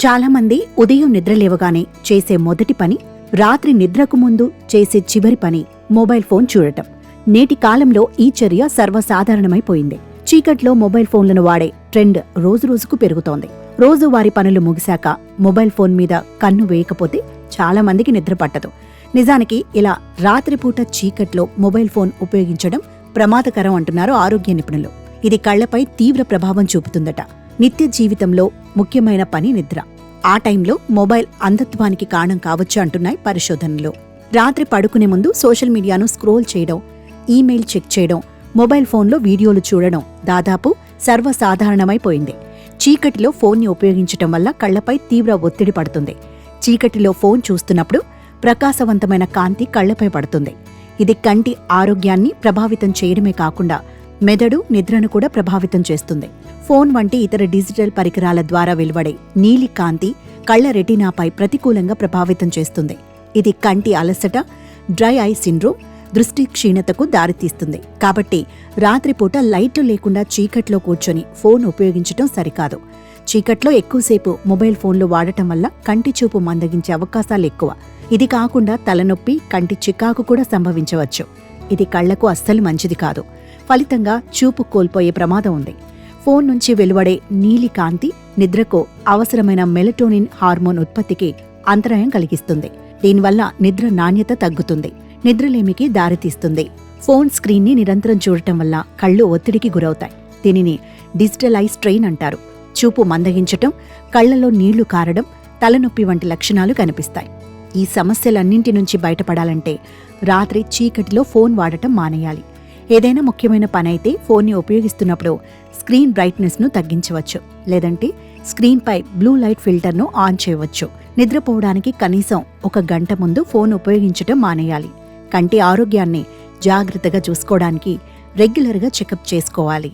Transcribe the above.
చాలామంది ఉదయం నిద్ర లేవగానే చేసే మొదటి పని, రాత్రి నిద్రకు ముందు చేసే చివరి పని మొబైల్ ఫోన్ చూడటం. నేటి కాలంలో ఈ చర్య సర్వసాధారణమైపోయింది. చీకట్లో మొబైల్ ఫోన్లను వాడే ట్రెండ్ రోజురోజుకు పెరుగుతోంది. రోజువారీ పనులు ముగిశాక మొబైల్ ఫోన్ మీద కన్ను వేయకపోతే చాలా మందికి నిద్ర పట్టదు. నిజానికి ఇలా రాత్రిపూట చీకట్లో మొబైల్ ఫోన్ ఉపయోగించడం ప్రమాదకరం అంటున్నారు ఆరోగ్య నిపుణులు. ఇది కళ్లపై తీవ్ర ప్రభావం చూపుతుందట. నిత్య జీవితంలో ముఖ్యమైన పని నిద్ర. ఆ టైంలో మొబైల్ అంధత్వానికి కారణం కావచ్చు అంటున్నాయి పరిశోధనలు. రాత్రి పడుకునే ముందు సోషల్ మీడియాను స్క్రోల్ చేయడం, ఈమెయిల్ చెక్ చేయడం, మొబైల్ ఫోన్లో వీడియోలు చూడడం దాదాపు సర్వసాధారణమైపోయింది. చీకటిలో ఫోన్ని ఉపయోగించటం వల్ల కళ్లపై తీవ్ర ఒత్తిడి పడుతుంది. చీకటిలో ఫోన్ చూస్తున్నప్పుడు ప్రకాశవంతమైన కాంతి కళ్లపై పడుతుంది. ఇది కంటి ఆరోగ్యాన్ని ప్రభావితం చేయడమే కాకుండా మెదడు, నిద్రను కూడా ప్రభావితం చేస్తుంది. ఫోన్ వంటి ఇతర డిజిటల్ పరికరాల ద్వారా వెలువడే నీలి కాంతి కళ్ల రెటీనాపై ప్రతికూలంగా ప్రభావితం చేస్తుంది. ఇది కంటి అలసట, డ్రై ఐ సిండ్రోమ్, దృష్టి క్షీణతకు దారితీస్తుంది. కాబట్టి రాత్రిపూట లైట్లు లేకుండా చీకట్లో కూర్చొని ఫోన్ ఉపయోగించటం సరికాదు. చీకట్లో ఎక్కువసేపు మొబైల్ ఫోన్లు వాడటం వల్ల కంటి చూపు మందగించే అవకాశాలు ఎక్కువ. ఇది కాకుండా తలనొప్పి, కంటి చికాకు కూడా సంభవించవచ్చు. ఇది కళ్లకు అస్సలు మంచిది కాదు. ఫలితంగా చూపు కోల్పోయే ప్రమాదం ఉంది. ఫోన్ నుంచి వెలువడే నీలి కాంతి నిద్రకు అవసరమైన మెలటోనిన్ హార్మోన్ ఉత్పత్తికి అంతరాయం కలిగిస్తుంది. దీనివల్ల నిద్ర నాణ్యత తగ్గుతుంది, నిద్రలేమికి దారితీస్తుంది. ఫోన్ స్క్రీన్ని నిరంతరం చూడటం వల్ల కళ్ళు ఒత్తిడికి గురవుతాయి. దీనిని డిజిటల్ ఐ స్ట్రెయిన్ అంటారు. చూపు మందగించటం, కళ్లలో నీళ్లు కారడం, తలనొప్పి వంటి లక్షణాలు కనిపిస్తాయి. ఈ సమస్యలన్నింటి నుంచి బయటపడాలంటే రాత్రి చీకటిలో ఫోన్ వాడటం మానేయాలి. ఏదైనా ముఖ్యమైన పనైతే ఫోన్ని ఉపయోగిస్తున్నప్పుడు స్క్రీన్ బ్రైట్నెస్ను తగ్గించవచ్చు, లేదంటే స్క్రీన్పై బ్లూ లైట్ ఫిల్టర్ను ఆన్ చేయవచ్చు. నిద్రపోవడానికి కనీసం 1 గంట ముందు ఫోన్ ఉపయోగించటం మానేయాలి. కంటి ఆరోగ్యాన్ని జాగ్రత్తగా చూసుకోవడానికి రెగ్యులర్గా చెకప్ చేసుకోవాలి.